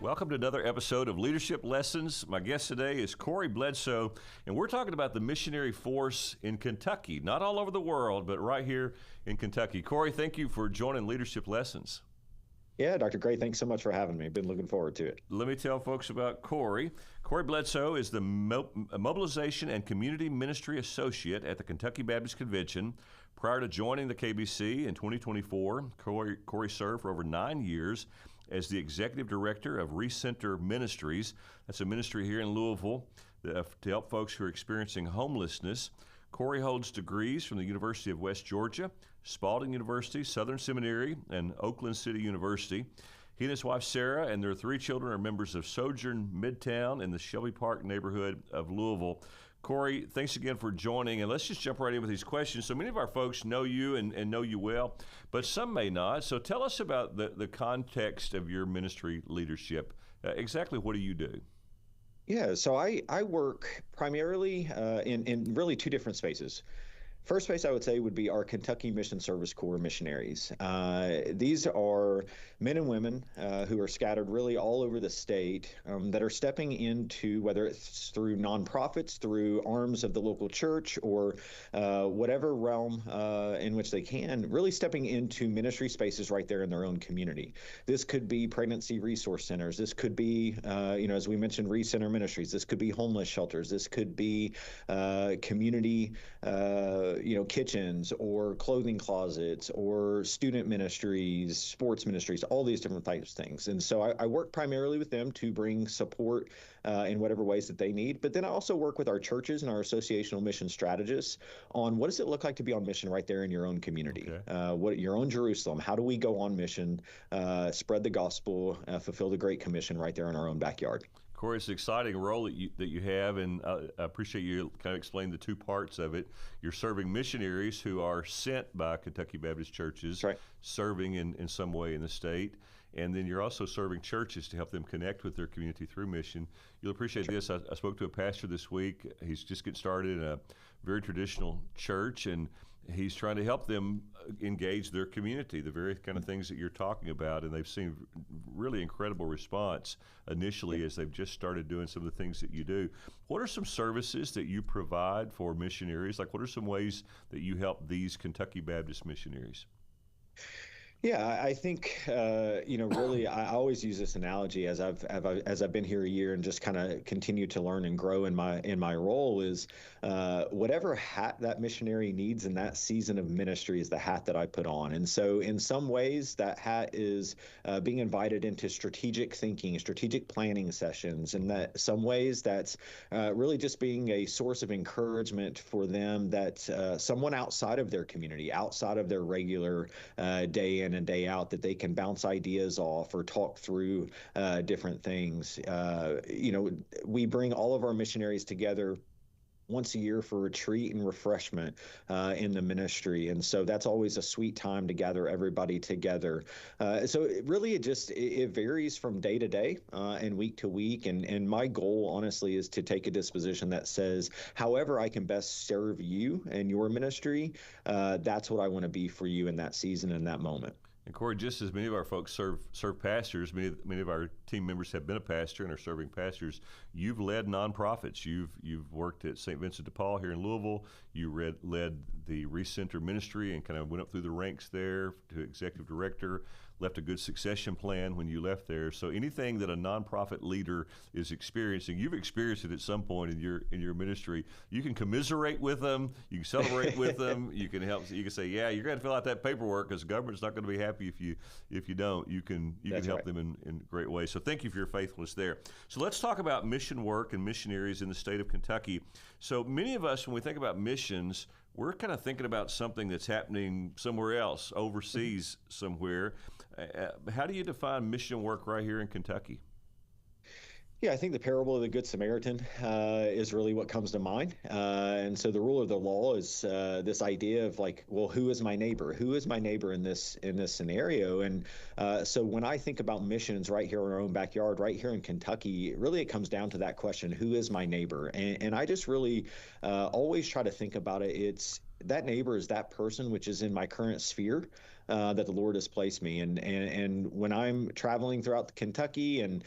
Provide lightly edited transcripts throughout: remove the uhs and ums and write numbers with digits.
Welcome to another episode of Leadership Lessons. My guest today is Cory Bledsoe, and we're talking about the missionary force in Kentucky, not all over the world, but right here in Kentucky. Cory, thank you for joining Leadership Lessons. Yeah, Dr. Gray, thanks so much for having me. Been looking forward to it. Let me tell folks about Cory. Cory Bledsoe is the Mobilization and Community Ministry Associate at the Kentucky Baptist Convention. Prior to joining the KBC in 2024, Cory served for over 9 years as the Executive Director of Recenter Ministries. That's a ministry here in Louisville to help folks who are experiencing homelessness. Cory holds degrees from the University of West Georgia, Spalding University, Southern Seminary, and Oakland City University. He and his wife, Sarah, and their 3 children are members of Sojourn Midtown in the Shelby Park neighborhood of Louisville. Cory, thanks again for joining, and let's just jump right in with these questions. So many of our folks know you and know you well, but some may not. So tell us about the context of your ministry leadership. Exactly what do you do? Yeah, so I work primarily in really 2 different spaces. First space I would say would be our Kentucky Mission Service Corps missionaries. These are men and women who are scattered really all over the state that are stepping into, whether it's through nonprofits, through arms of the local church, or whatever realm in which they can, really stepping into ministry spaces right there in their own community. This could be pregnancy resource centers. This could be, as we mentioned, recenter ministries. This could be homeless shelters. This could be community kitchens or clothing closets or student ministries, sports ministries, all these different types of things. And so I work primarily with them to bring support in whatever ways that they need. But then I also work with our churches and our associational mission strategists on what does it look like to be on mission right there in your own community, what your own Jerusalem. How do we go on mission, spread the gospel, fulfill the Great Commission right there in our own backyard? Cory, it's an exciting role that you have, and I appreciate you kind of explaining the 2 parts of it. You're serving missionaries who are sent by Kentucky Baptist churches, right, serving in some way in the state, and then you're also serving churches to help them connect with their community through mission. You'll appreciate this. I spoke to a pastor this week. He's just getting started in a very traditional church, and he's trying to help them engage their community, the very kind of things that you're talking about, and they've seen really incredible response initially as they've just started doing some of the things that you do. What are some services that you provide for missionaries? Like, what are some ways that you help these Kentucky Baptist missionaries? Yeah, I think really, I always use this analogy as I've been here a year and just kind of continue to learn and grow in my role is whatever hat that missionary needs in that season of ministry is the hat that I put on. And so in some ways that hat is being invited into strategic thinking, strategic planning sessions, and that some ways that's really just being a source of encouragement for them that someone outside of their community, outside of their regular day in and day out, that they can bounce ideas off or talk through different things. We bring all of our missionaries together once a year for retreat and refreshment in the ministry. And so that's always a sweet time to gather everybody together. So it varies from day to day and week to week. And my goal, honestly, is to take a disposition that says, however I can best serve you and your ministry, that's what I want to be for you in that season and that moment. And Cory, just as many of our folks serve pastors, many of our team members have been a pastor and are serving pastors. You've led nonprofits. You've worked at St. Vincent de Paul here in Louisville. You led the Recenter Ministry and kind of went up through the ranks there to executive director. Left a good succession plan when you left there. So anything that a nonprofit leader is experiencing, you've experienced it at some point in your ministry. You can commiserate with them. You can celebrate with them. You can help. You can say, yeah, you're going to fill out that paperwork because the government's not going to be happy if you don't. You can help them in great ways. So thank you for your faithfulness there. So let's talk about mission work and missionaries in the state of Kentucky. So many of us, when we think about missions, we're kind of thinking about something that's happening somewhere else, overseas somewhere. How do you define mission work right here in Kentucky? Yeah, I think the parable of the Good Samaritan is really what comes to mind. And so the rule of the law is this idea of like, well, who is my neighbor? Who is my neighbor in this scenario? And so when I think about missions right here in our own backyard, right here in Kentucky, really it comes down to that question, who is my neighbor? And I just really always try to think about it. that neighbor is that person which is in my current sphere that the Lord has placed me. And when I'm traveling throughout Kentucky and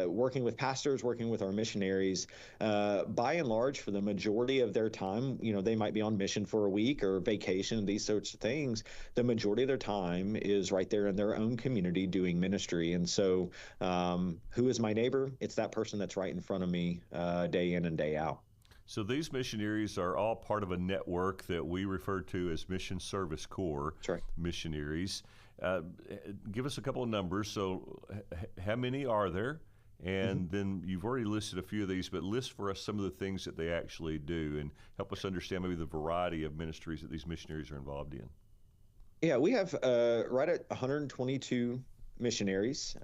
working with pastors, working with our missionaries, by and large, for the majority of their time, they might be on mission for a week or vacation, these sorts of things. The majority of their time is right there in their own community doing ministry. And so, who is my neighbor? It's that person that's right in front of me day in and day out. So these missionaries are all part of a network that we refer to as Mission Service Corps That's right. missionaries. Give us a couple of numbers. So how many are there? And then you've already listed a few of these, but list for us some of the things that they actually do and help us understand maybe the variety of ministries that these missionaries are involved in. Yeah, we have right at 122 missionaries.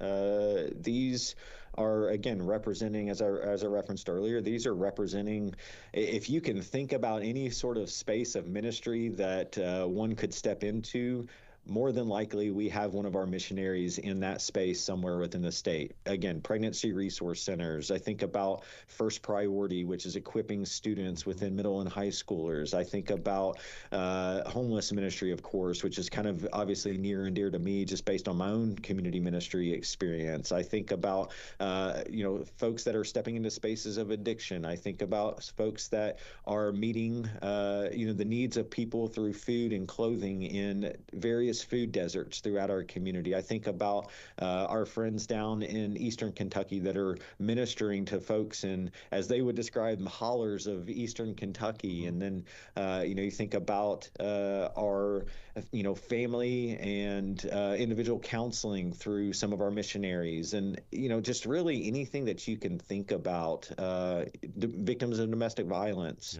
These are, again, representing, as I referenced earlier, these are representing, if you can think about any sort of space of ministry that one could step into, more than likely we have one of our missionaries in that space somewhere within the state. Again, pregnancy resource centers. I think about First Priority, which is equipping students within middle and high schoolers. I think about homeless ministry, of course, which is kind of obviously near and dear to me just based on my own community ministry experience. I think about, folks that are stepping into spaces of addiction. I think about folks that are meeting, the needs of people through food and clothing in various food deserts throughout our community. I think about our friends down in Eastern Kentucky that are ministering to folks in, as they would describe them, hollers of Eastern Kentucky. And then, you think about our, family and individual counseling through some of our missionaries. And, just really anything that you can think about, victims of domestic violence,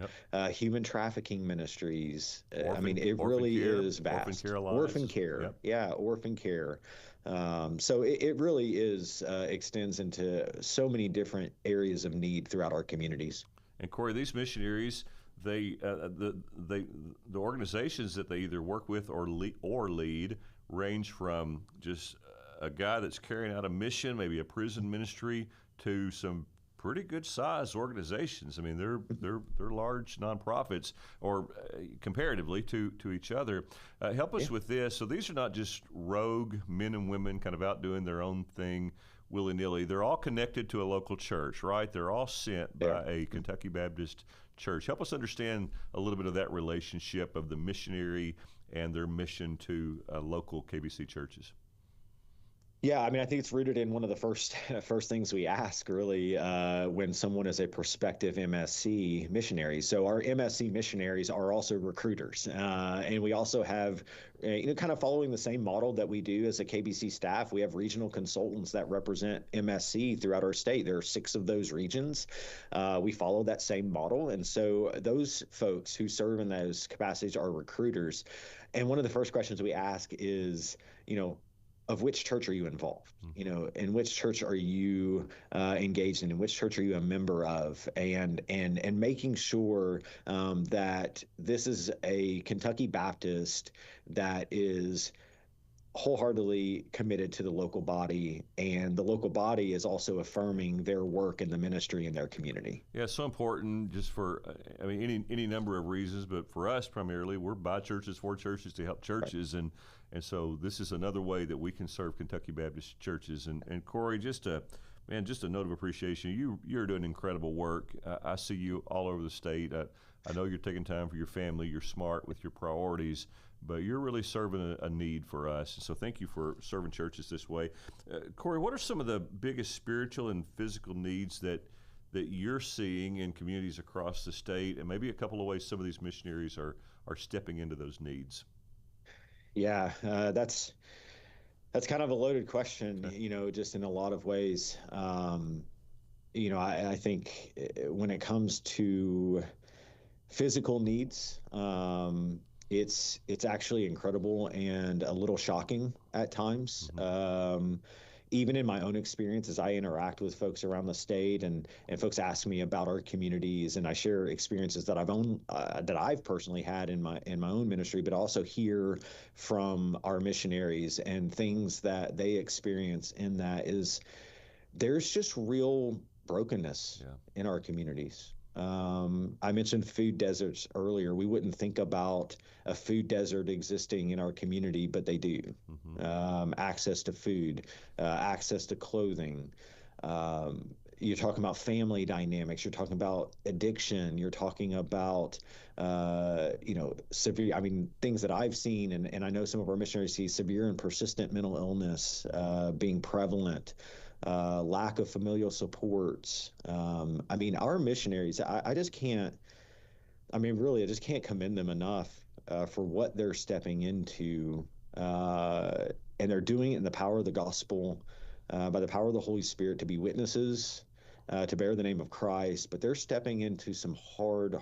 human trafficking ministries. It really is vast. Orphan care. Yep. Yeah, orphan care. So it really is extends into so many different areas of need throughout our communities. And Cory, these missionaries, the organizations that they either work with or lead range from just a guy that's carrying out a mission, maybe a prison ministry, to some pretty good sized organizations. I mean, they're large nonprofits, or comparatively to each other. Help us with this. So these are not just rogue men and women kind of out doing their own thing willy-nilly. They're all connected to a local church, right? They're all sent by a Kentucky Baptist church. Help us understand a little bit of that relationship of the missionary and their mission to local KBC churches. Yeah, I think it's rooted in one of the first things we ask, really, when someone is a prospective MSC missionary. So our MSC missionaries are also recruiters, and we also have, kind of following the same model that we do as a KBC staff. We have regional consultants that represent MSC throughout our state. There are 6 of those regions. We follow that same model, and so those folks who serve in those capacities are recruiters. And one of the first questions we ask is, of which church are you involved? In which church are you engaged in which church are you a member of? And making sure that this is a Kentucky Baptist that is wholeheartedly committed to the local body, and the local body is also affirming their work in the ministry in their community. Yeah, it's so important just for, any number of reasons, but for us primarily, we're by churches, for churches, to help churches, right. And so this is another way that we can serve Kentucky Baptist churches. And Cory, just a note of appreciation. You're doing incredible work. I see you all over the state. I know you're taking time for your family. You're smart with your priorities, but you're really serving a need for us. So thank you for serving churches this way. Cory, what are some of the biggest spiritual and physical needs that you're seeing in communities across the state, and maybe a couple of ways some of these missionaries are stepping into those needs? Yeah, that's kind of a loaded question, just in a lot of ways. I think when it comes to physical needs, it's actually incredible and a little shocking at times. Mm-hmm. Even in my own experience, as I interact with folks around the state, and folks ask me about our communities, and I share experiences that I've personally had in my own ministry, but also hear from our missionaries and things that they experience. In that is, there's just real brokenness in our communities. I mentioned food deserts earlier. We wouldn't think about a food desert existing in our community, but they do. Access to food, access to clothing. You're talking about family dynamics. You're talking about addiction. You're talking about, severe, I mean, things that I've seen, and I know some of our missionaries see severe and persistent mental illness being prevalent. Lack of familial supports. I mean, our missionaries, I just can't, I mean, really, I just can't commend them enough for what they're stepping into. And they're doing it in the power of the gospel, by the power of the Holy Spirit to be witnesses, to bear the name of Christ. But they're stepping into some hard,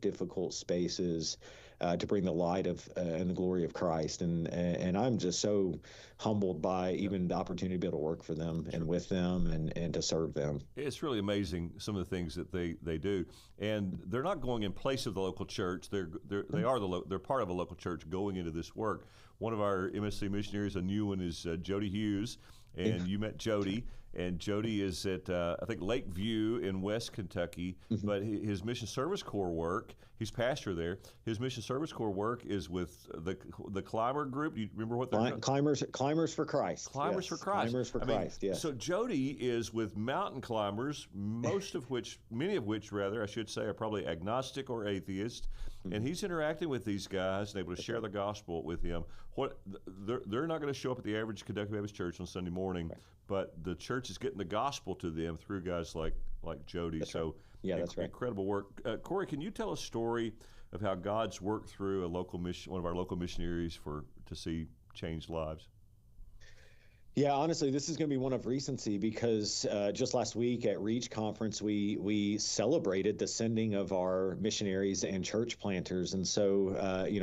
difficult spaces to bring the light of and the glory of Christ. And I'm just so humbled by even the opportunity to be able to work for them and with them and to serve them. It's really amazing some of the things that they do, and they're not going in place of the local church. They're part of a local church going into this work. One of our MSC missionaries, a new one, is Jody Hughes, and you met Jody. And Jody is at, I think, Lakeview in West Kentucky, but his Mission Service Corps work, he's pastor there. His Mission Service Corps work is with the climber group. Do you remember what they're called? Climbers for Christ. Climbers for Christ. Climbers for Christ, yes. So Jody is with mountain climbers, many of which, I should say, are probably agnostic or atheist, and he's interacting with these guys and able to share the gospel with him. They're not going to show up at the average Kentucky Baptist church on Sunday morning, but the church is getting the gospel to them through guys like Jody. That's right. Yeah, that's right. Incredible work. Cory, can you tell a story of how God's worked through one of our local missionaries to see changed lives? Yeah, honestly, this is going to be one of recency because just last week at Reach Conference, we celebrated the sending of our missionaries and church planters. And so,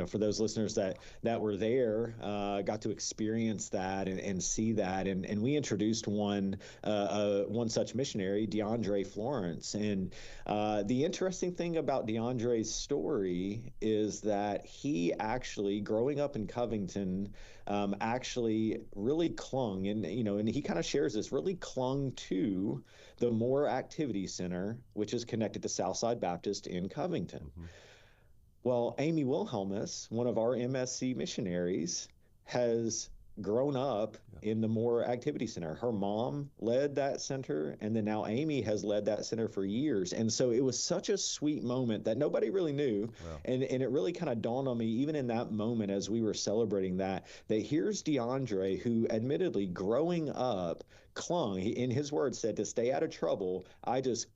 for those listeners that were there, got to experience that and see that. And we introduced one such missionary, DeAndre Florence. And the interesting thing about DeAndre's story is that he actually, growing up in Covington, actually really clung, and he kind of shares this, really clung to the Moore Activity Center, which is connected to Southside Baptist in Covington. Well, Amy Wilhelmus, one of our MSC missionaries, has grown up in the Moore Activity Center. Her mom led that center, and then now Amy has led that center for years. And so it was such a sweet moment that nobody really knew. Wow. And it really kind of dawned on me, even in that moment as we were celebrating that here's DeAndre, who admittedly growing up clung, in his words said, to stay out of trouble, I just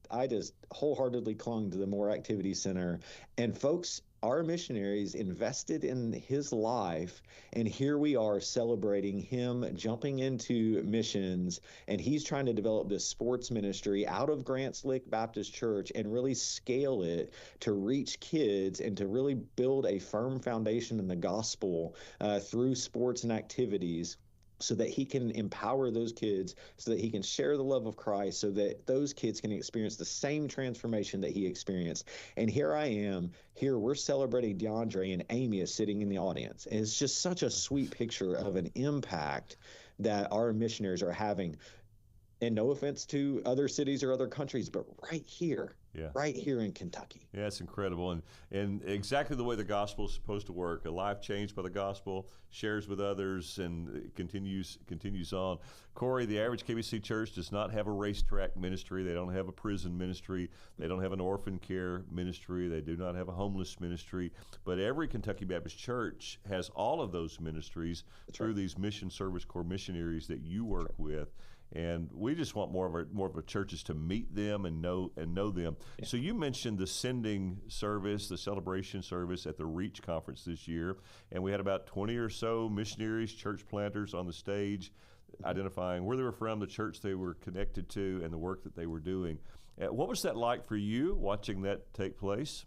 wholeheartedly clung to the Moore Activity Center. And folks, our missionaries invested in his life, and here we are celebrating him jumping into missions, and he's trying to develop this sports ministry out of Grants Lick Baptist Church and really scale it to reach kids and to really build a firm foundation in the gospel through sports and activities, so that he can empower those kids, so that he can share the love of Christ, so that those kids can experience the same transformation that he experienced. And here I am, we're celebrating DeAndre, and Amy is sitting in the audience. And it's just such a sweet picture of an impact that our missionaries are having. And no offense to other cities or other countries, but right here in Kentucky. Yeah, it's incredible. And exactly the way the gospel is supposed to work. A life changed by the gospel, shares with others, and it continues on. Cory, the average KBC church does not have a racetrack ministry. They don't have a prison ministry. They don't have an orphan care ministry. They do not have a homeless ministry. But every Kentucky Baptist church has all of those ministries through these Mission Service Corps missionaries that you work with. And we just want more of our churches to meet them and know them. Yeah. So you mentioned the sending service, the celebration service at the Reach Conference this year, and we had about 20 or so missionaries, church planters on the stage, identifying where they were from, the church they were connected to, and the work that they were doing. What was that like for you, watching that take place?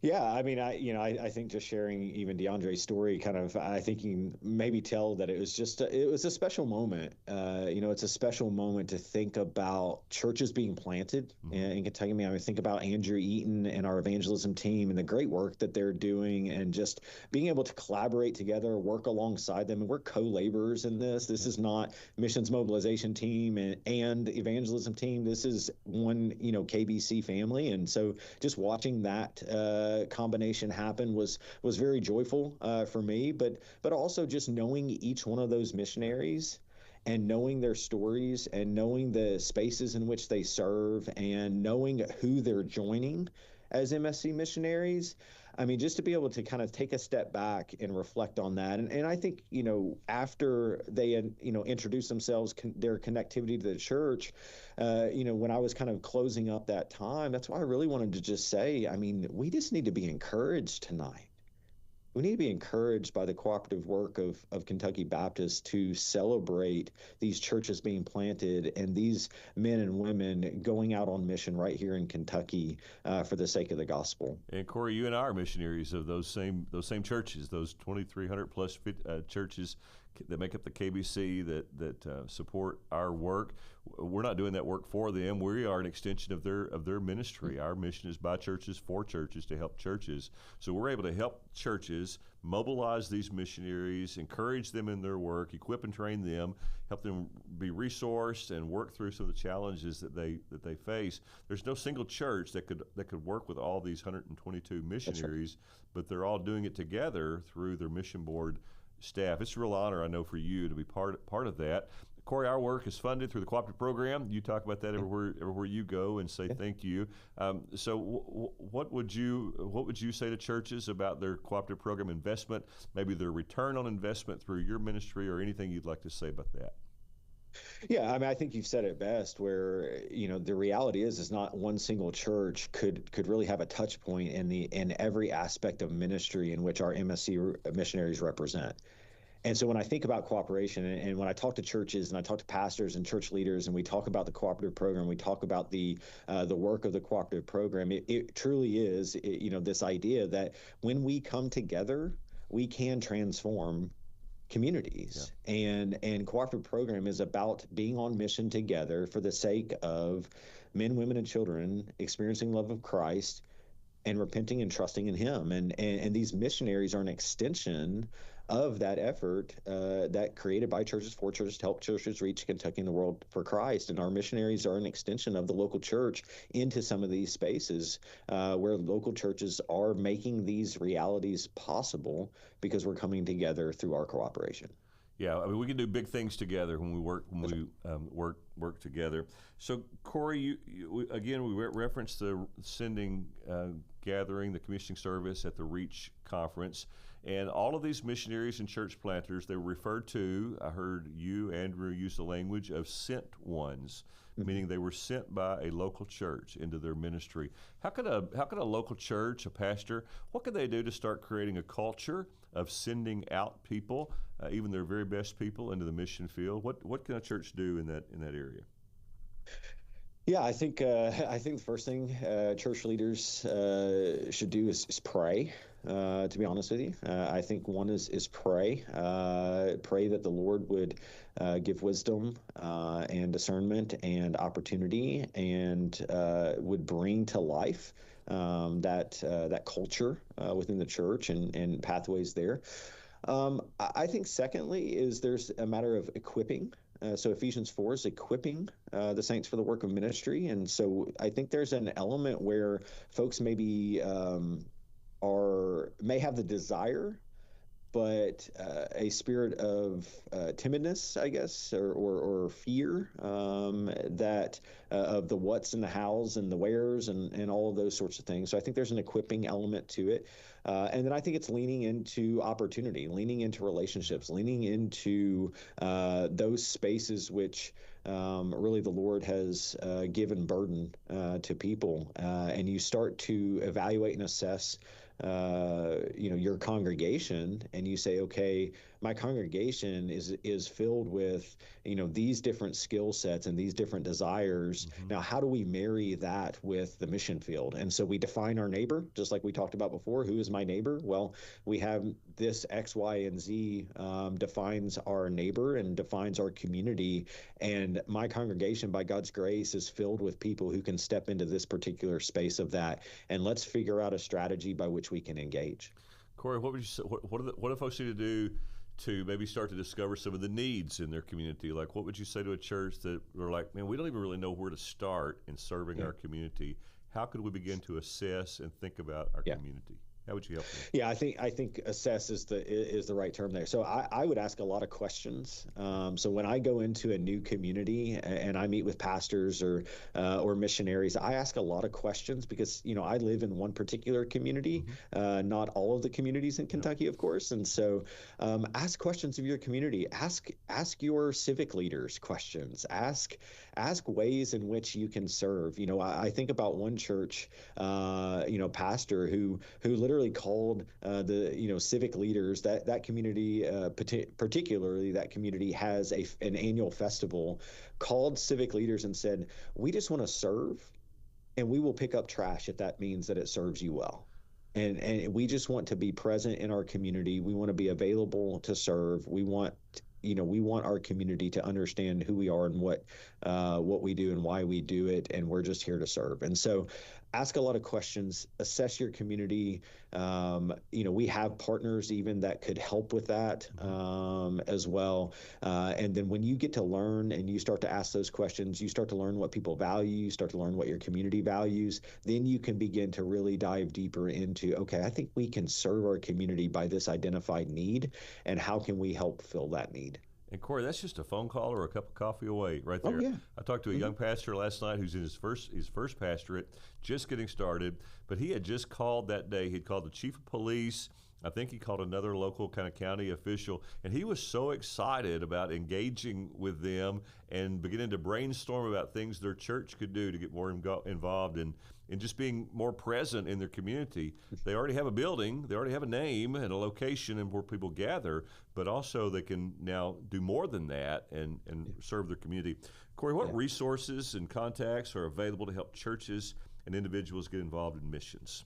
Yeah, I mean, I think just sharing even DeAndre's story, kind of, I think you can maybe tell that it was it was a special moment. It's a special moment to think about churches being planted in Kentucky. I mean, I think about Andrew Eaton and our evangelism team and the great work that they're doing, and just being able to collaborate together, work alongside them, and we're co-laborers in this. This is not missions mobilization team and evangelism team. This is one, KBC family, and so just watching that combination happen was very joyful for me. But also just knowing each one of those missionaries and knowing their stories and knowing the spaces in which they serve and knowing who they're joining as MSC missionaries. I mean, just to be able to kind of take a step back and reflect on that. And I think, after they, introduce themselves, their connectivity to the church, when I was kind of closing up that time, that's why I really wanted to just say, I mean, we just need to be encouraged tonight. We need to be encouraged by the cooperative work of Kentucky Baptists to celebrate these churches being planted and these men and women going out on mission right here in Kentucky for the sake of the gospel. And Cory, you and I are missionaries of those same churches, those 2,300 plus churches that make up the KBC that support our work. We're not doing that work for them. We are an extension of their ministry. Our mission is by churches for churches to help churches. So we're able to help churches mobilize these missionaries, encourage them in their work, equip and train them, help them be resourced and work through some of the challenges that they face. There's no single church that could work with all these 122 missionaries, but they're all doing it together through their mission board staff. It's a real honor, I know, for you to be part of that. Cory, our work is funded through the cooperative program. You talk about that everywhere you go and say thank you. So what would you say to churches about their cooperative program investment, maybe their return on investment through your ministry, or anything you'd like to say about that? Yeah, I mean, I think you've said it best. Where the reality is not one single church could really have a touch point in every aspect of ministry in which our MSC missionaries represent. And so when I think about cooperation, and when I talk to churches and I talk to pastors and church leaders, and we talk about the cooperative program, we talk about the work of the cooperative program, it truly is this idea that when we come together, we can transform communities. Yeah. And cooperative program is about being on mission together for the sake of men, women, and children experiencing love of Christ and repenting and trusting in him. And these missionaries are an extension of that effort that created by churches for churches to help churches reach Kentucky and the world for Christ. And our missionaries are an extension of the local church into some of these spaces where local churches are making these realities possible because we're coming together through our cooperation. Yeah, I mean, we can do big things together when we work together. So, Cory, we referenced the sending gathering, the commissioning service at the REACH conference, and all of these missionaries and church planters, they were referred to. I heard you, Andrew, use the language of sent ones, meaning they were sent by a local church into their ministry. How could a local church, a pastor, what could they do to start creating a culture of sending out people, even their very best people, into the mission field? What can a church do in that area? Yeah, I think the first thing church leaders should do is pray. To be honest with you, I think one is pray. Pray that the Lord would give wisdom and discernment and opportunity, and would bring to life that culture within the church and pathways there. I think secondly is there's a matter of equipping. So Ephesians 4 is equipping the saints for the work of ministry. And so I think there's an element where folks maybe may have the desire, but a spirit of timidness, I guess, or fear that of the what's and the hows and the wheres and all of those sorts of things. So I think there's an equipping element to it. And then I think it's leaning into opportunity, leaning into relationships, leaning into those spaces which really the Lord has given burden to people. And you start to evaluate and assess your congregation, and you say, okay, my congregation is filled with these different skill sets and these different desires. Mm-hmm. Now, how do we marry that with the mission field? And so we define our neighbor, just like we talked about before. Who is my neighbor? Well, we have this X, Y, and Z defines our neighbor and defines our community. And my congregation, by God's grace, is filled with people who can step into this particular space of that. And let's figure out a strategy by which we can engage. Cory, what would you say? What do folks need to do to maybe start to discover some of the needs in their community? Like, what would you say to a church that are like, man, we don't even really know where to start in serving our community? How could we begin to assess and think about our community? How would you help them? Yeah, I think assess is the right term there. So I would ask a lot of questions. So when I go into a new community and I meet with pastors or missionaries, I ask a lot of questions because I live in one particular community, not all of the communities in Kentucky, of course. And so ask questions of your community. Ask your civic leaders questions. Ask ways in which you can serve. I think about one church, pastor who literally called the civic leaders that community, particularly that community has an annual festival, called civic leaders and said, we just want to serve, and we will pick up trash if that means that it serves you well. And we just want to be present in our community. We want to be available to serve. We want our community to understand who we are and what we do and why we do it, and we're just here to serve. And so ask a lot of questions, assess your community. We have partners even that could help with that as well. And then when you get to learn and you start to ask those questions, you start to learn what people value, you start to learn what your community values, then you can begin to really dive deeper into, okay, I think we can serve our community by this identified need, and how can we help fill that need? And Cory, that's just a phone call or a cup of coffee away right there. Oh, yeah. I talked to a young pastor last night who's in his first pastorate, just getting started, but he had just called that day. He'd called the chief of police. I think he called another local kind of county official, and he was so excited about engaging with them and beginning to brainstorm about things their church could do to get more involved in just being more present in their community. They already have a building, they already have a name and a location and where people gather, but also they can now do more than that and serve their community. Cory, what resources and contacts are available to help churches and individuals get involved in missions?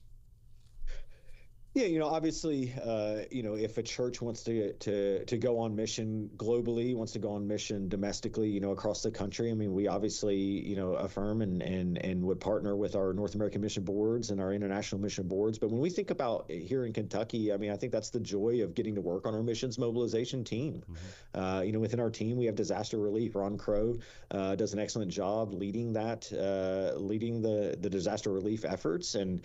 Yeah, obviously, if a church wants to go on mission globally, wants to go on mission domestically, across the country, I mean, we obviously, affirm and would partner with our North American mission boards and our international mission boards. But when we think about here in Kentucky, I mean, I think that's the joy of getting to work on our missions mobilization team. Within our team, we have disaster relief. Ron Crow does an excellent job leading the disaster relief efforts. And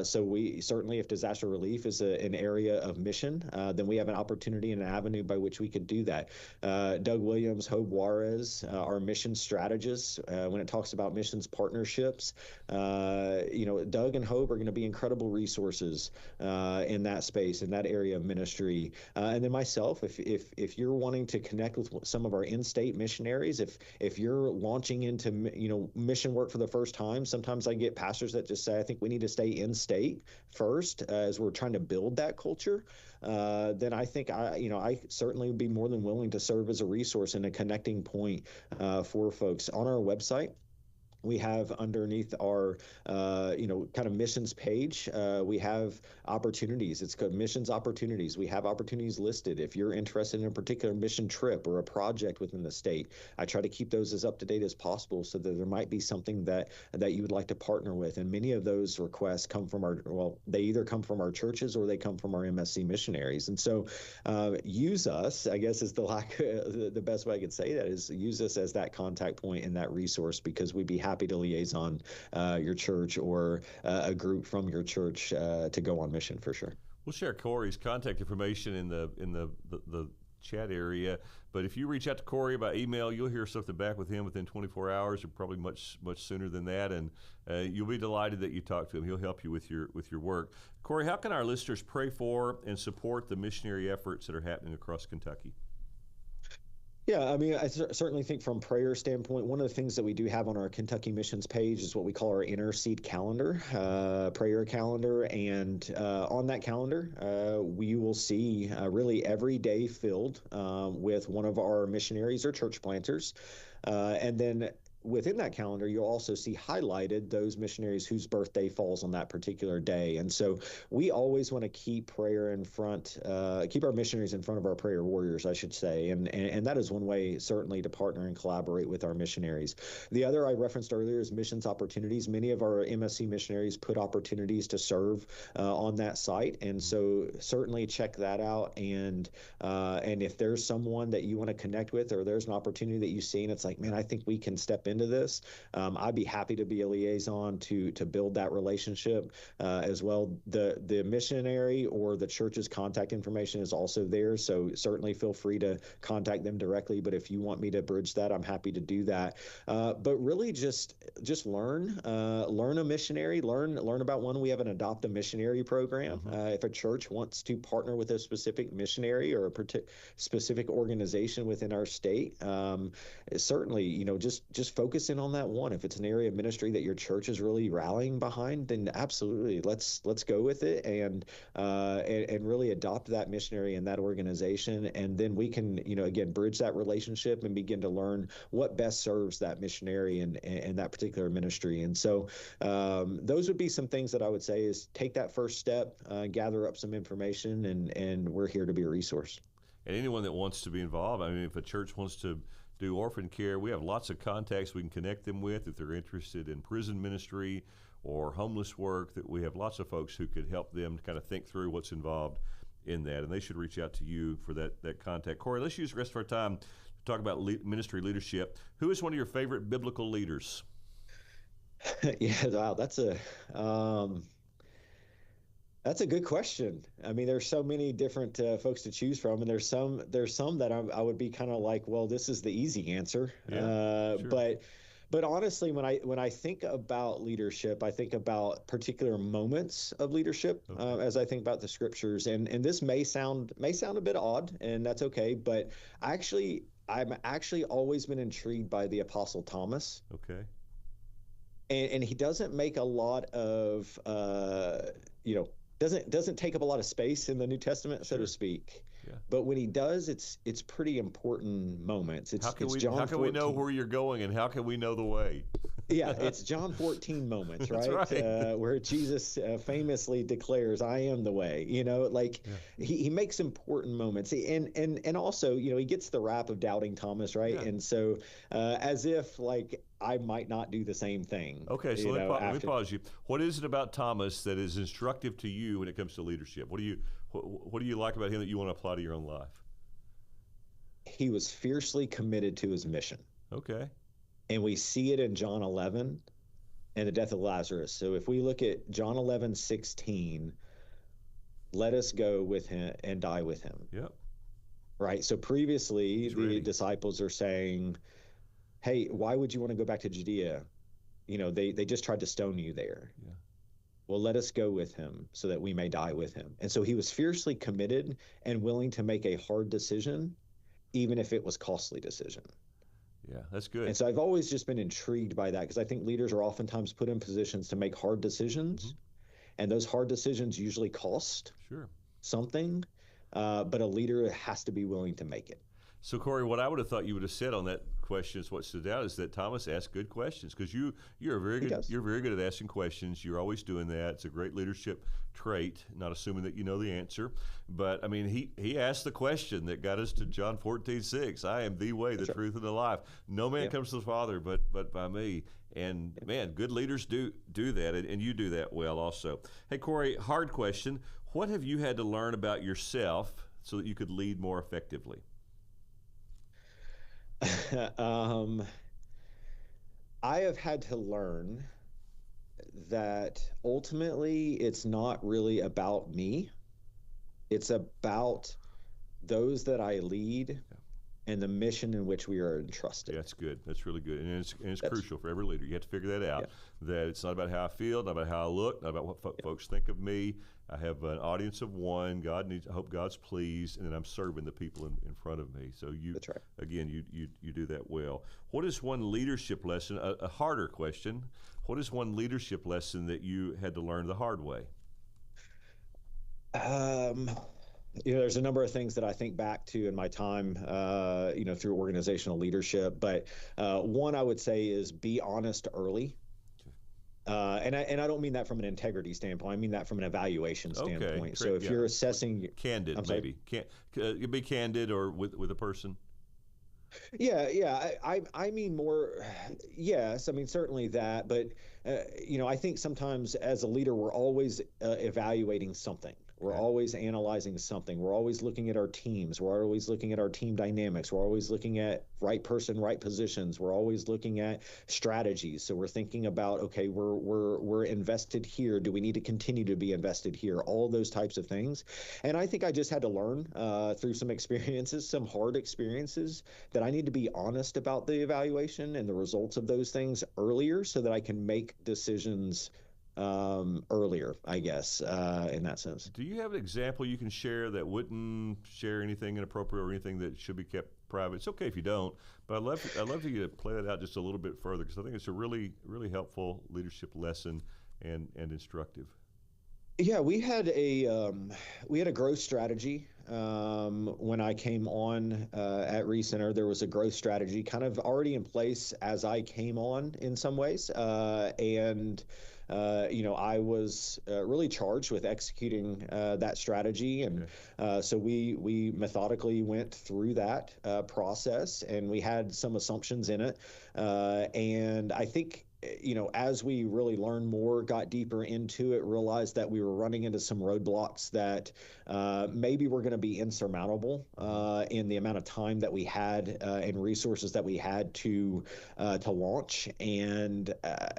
so we certainly, if disaster relief is an area of mission, then we have an opportunity and an avenue by which we could do that. Doug Williams, Hope Juarez, our mission strategists, when it talks about missions partnerships, Doug and Hope are going to be incredible resources in that space, in that area of ministry. And then myself, if you're wanting to connect with some of our in-state missionaries, if you're launching into mission work for the first time, sometimes I get pastors that just say, I think we need to stay in-state first as we're trying to build that culture. Then I think I certainly would be more than willing to serve as a resource and a connecting point for folks. On our website, we have underneath our, kind of missions page, we have opportunities. It's called missions opportunities. We have opportunities listed. If you're interested in a particular mission trip or a project within the state, I try to keep those as up to date as possible so that there might be something that you would like to partner with. And many of those requests come from they either come from our churches or they come from our MSC missionaries. And so use us, I guess is the best way I could say that is use us as that contact point and that resource, because we'd be happy to liaison your church or a group from your church to go on mission for sure. We'll share Cory's contact information in the chat area, but if you reach out to Cory by email, you'll hear something back with him within 24 hours, or probably much sooner than that, and you'll be delighted that you talked to him. He'll help you with your work. Cory, how can our listeners pray for and support the missionary efforts that are happening across Kentucky? Yeah, I mean, I certainly think from prayer standpoint, one of the things that we do have on our Kentucky missions page is what we call our intercede calendar, prayer calendar, and on that calendar, we will see really every day filled with one of our missionaries or church planters, and then within that calendar, you'll also see highlighted those missionaries whose birthday falls on that particular day. And so we always want to keep prayer in front, keep our missionaries in front of our prayer warriors, I should say. And that is one way, certainly, to partner and collaborate with our missionaries. The other I referenced earlier is missions opportunities. Many of our MSC missionaries put opportunities to serve on that site. And so certainly check that out. And if there's someone that you want to connect with, or there's an opportunity that you see and it's like, man, I think we can step into this, I'd be happy to be a liaison to build that relationship as well. The missionary or the church's contact information is also there, so certainly feel free to contact them directly. But if you want me to bridge that, I'm happy to do that. But really, just learn a missionary, learn about one. We have an Adopt a Missionary program. If a church wants to partner with a specific missionary or a specific organization within our state, certainly, just focus in on that one. If it's an area of ministry that your church is really rallying behind, then absolutely let's go with it and really adopt that missionary in that organization, and then we can again bridge that relationship and begin to learn what best serves that missionary and that particular ministry. And so those would be some things that I would say is take that first step, gather up some information, and we're here to be a resource. And anyone that wants to be involved, I mean, if a church wants to do orphan care, we have lots of contacts we can connect them with if they're interested in prison ministry or homeless work. That we have lots of folks who could help them to kind of think through what's involved in that, and they should reach out to you for that contact. Cory, let's use the rest of our time to talk about ministry leadership. Who is one of your favorite biblical leaders? Yeah, wow, that's a good question. I mean, there's so many different folks to choose from, and there's some that I would be kind of like, well, this is the easy answer. Yeah, sure. But honestly, when I think about leadership, I think about particular moments of leadership as I think about the scriptures. And this may sound a bit odd, and that's okay. But I'm actually always been intrigued by the Apostle Thomas. Okay. And he doesn't make a lot of doesn't take up a lot of space in the New Testament, so to speak. Yeah. But when he does, it's pretty important moments. It's John 14. How can we know where you're going, and how can we know the way? Yeah, it's John 14 moments, right? That's right. Where Jesus famously declares, "I am the way." He makes important moments, and also he gets the rap of doubting Thomas, right? Yeah. And so as if I might not do the same thing. Okay, so let me pause you. What is it about Thomas that is instructive to you when it comes to leadership? What do you like about him that you want to apply to your own life? He was fiercely committed to his mission. Okay. And we see it in John 11 and the death of Lazarus. So if we look at John 11:16, let us go with him and die with him. Yep. Right. So previously the disciples are saying, hey, why would you want to go back to Judea? They just tried to stone you there. Yeah. Well, let us go with him so that we may die with him. And so he was fiercely committed and willing to make a hard decision, even if it was costly decision. Yeah, that's good. And so I've always just been intrigued by that, because I think leaders are oftentimes put in positions to make hard decisions, and those hard decisions usually cost something, but a leader has to be willing to make it. So, Cory, what I would have thought you would have said on that question is what stood out is that Thomas asked good questions, because you're very good at asking questions. You're always doing that. It's a great leadership trait, not assuming that you know the answer. But I mean, he asked the question that got us to John 14:6. I am the way, the truth, and the life. No man comes to the Father but by me. And man, good leaders do that, and you do that well also. Hey, Cory, hard question. What have you had to learn about yourself so that you could lead more effectively? I have had to learn that ultimately it's not really about me. It's about those that I lead and the mission in which we are entrusted. Yeah, that's good. That's really good. And it's crucial for every leader. You have to figure that out, that it's not about how I feel, not about how I look, not about what folks think of me. I have an audience of one. I hope God's pleased, and then I'm serving the people in front of me. So That's right. Again, you do that well. What is one leadership lesson, a harder question, what is one leadership lesson that you had to learn the hard way? There's a number of things that I think back to in my time, through organizational leadership. But one I would say is be honest early. And I don't mean that from an integrity standpoint. I mean that from an evaluation standpoint. Okay. So if you're assessing, candid, maybe you be candid or with a person. Yeah. I mean more. Yes, I mean certainly that. But I think sometimes as a leader, we're always evaluating something. We're always analyzing something. We're always looking at our teams. We're always looking at our team dynamics. We're always looking at right person, right positions. We're always looking at strategies. So we're thinking about, okay, we're invested here. Do we need to continue to be invested here? All those types of things. And I think I just had to learn through some experiences, some hard experiences, that I need to be honest about the evaluation and the results of those things earlier so that I can make decisions earlier, I guess, in that sense. Do you have an example you can share that wouldn't share anything inappropriate or anything that should be kept private? It's okay if you don't, but I'd love for you to play that out just a little bit further, because I think it's a really, really helpful leadership lesson and instructive. Yeah, we had a growth strategy when I came on at Recenter. There was a growth strategy kind of already in place as I came on in some ways, and I was really charged with executing that strategy, and so we methodically went through that process, and we had some assumptions in it, and I think as we really learned more, got deeper into it, realized that we were running into some roadblocks that maybe were going to be insurmountable in the amount of time that we had and resources that we had to launch. And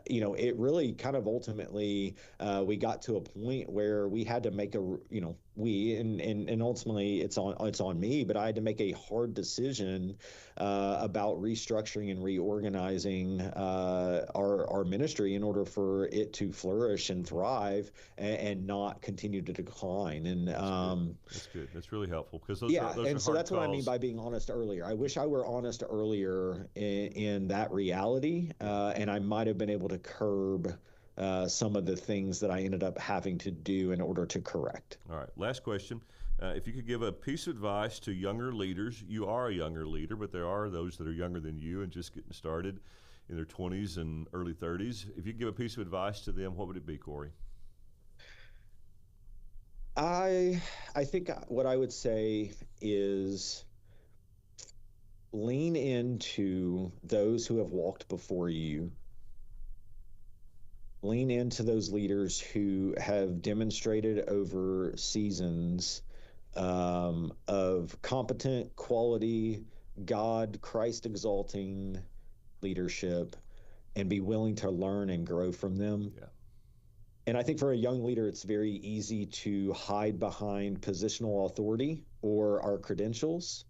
it really kind of ultimately we got to a point where we had to make and ultimately it's on me, but I had to make a hard decision about restructuring and reorganizing our ministry in order for it to flourish and thrive and not continue to decline. And that's good. That's really helpful, because those are and so that's calls. what I mean by being honest earlier. I wish I were honest earlier in that reality, and I might have been able to curb some of the things that I ended up having to do in order to correct. All right, last question. If you could give a piece of advice to younger leaders, you are a younger leader, but there are those that are younger than you and just getting started in their 20s and early 30s. If you could give a piece of advice to them, what would it be, Cory? I think what I would say is lean into those who have walked before you. Lean into those leaders who have demonstrated over seasons of competent, quality, Christ exalting leadership, and be willing to learn and grow from them. Yeah. And I think for a young leader, it's very easy to hide behind positional authority or our credentials.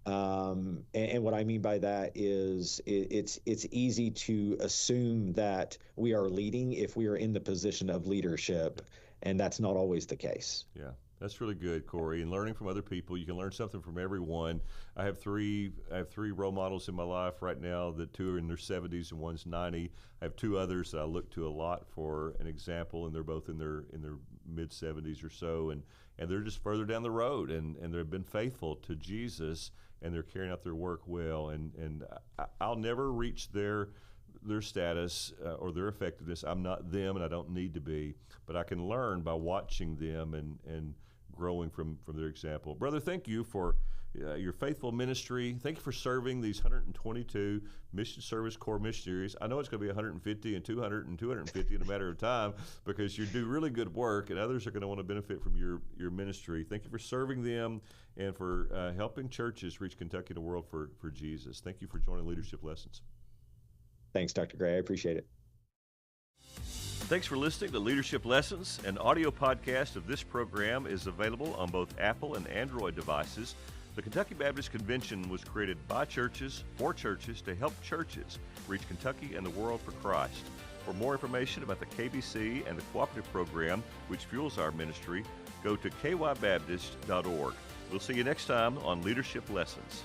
And what I mean by that is it's easy to assume that we are leading if we are in the position of leadership, and that's not always the case. Yeah, that's really good, Cory. And learning from other people, you can learn something from everyone. I have three role models in my life right now. The two are in their 70s and one's 90. I have two others that I look to a lot for an example, and they're both in their mid 70s or so, and they're just further down the road, and they've been faithful to Jesus, and they're carrying out their work well. And I'll never reach their status or their effectiveness. I'm not them, and I don't need to be, but I can learn by watching them and growing from their example. Brother, thank you for your faithful ministry. Thank you for serving these 122 Mission Service Corps missionaries. I know it's going to be 150 and 200 and 250 in a matter of time, because you do really good work, and others are going to want to benefit from your ministry. Thank you for serving them and for helping churches reach Kentucky and the world for Jesus. Thank you for joining Leadership Lessons. Thanks, Dr. Gray. I appreciate it. Thanks for listening to Leadership Lessons. An audio podcast of this program is available on both Apple and Android devices. The Kentucky Baptist Convention was created by churches for churches to help churches reach Kentucky and the world for Christ. For more information about the KBC and the cooperative program which fuels our ministry, go to kybaptist.org. We'll see you next time on Leadership Lessons.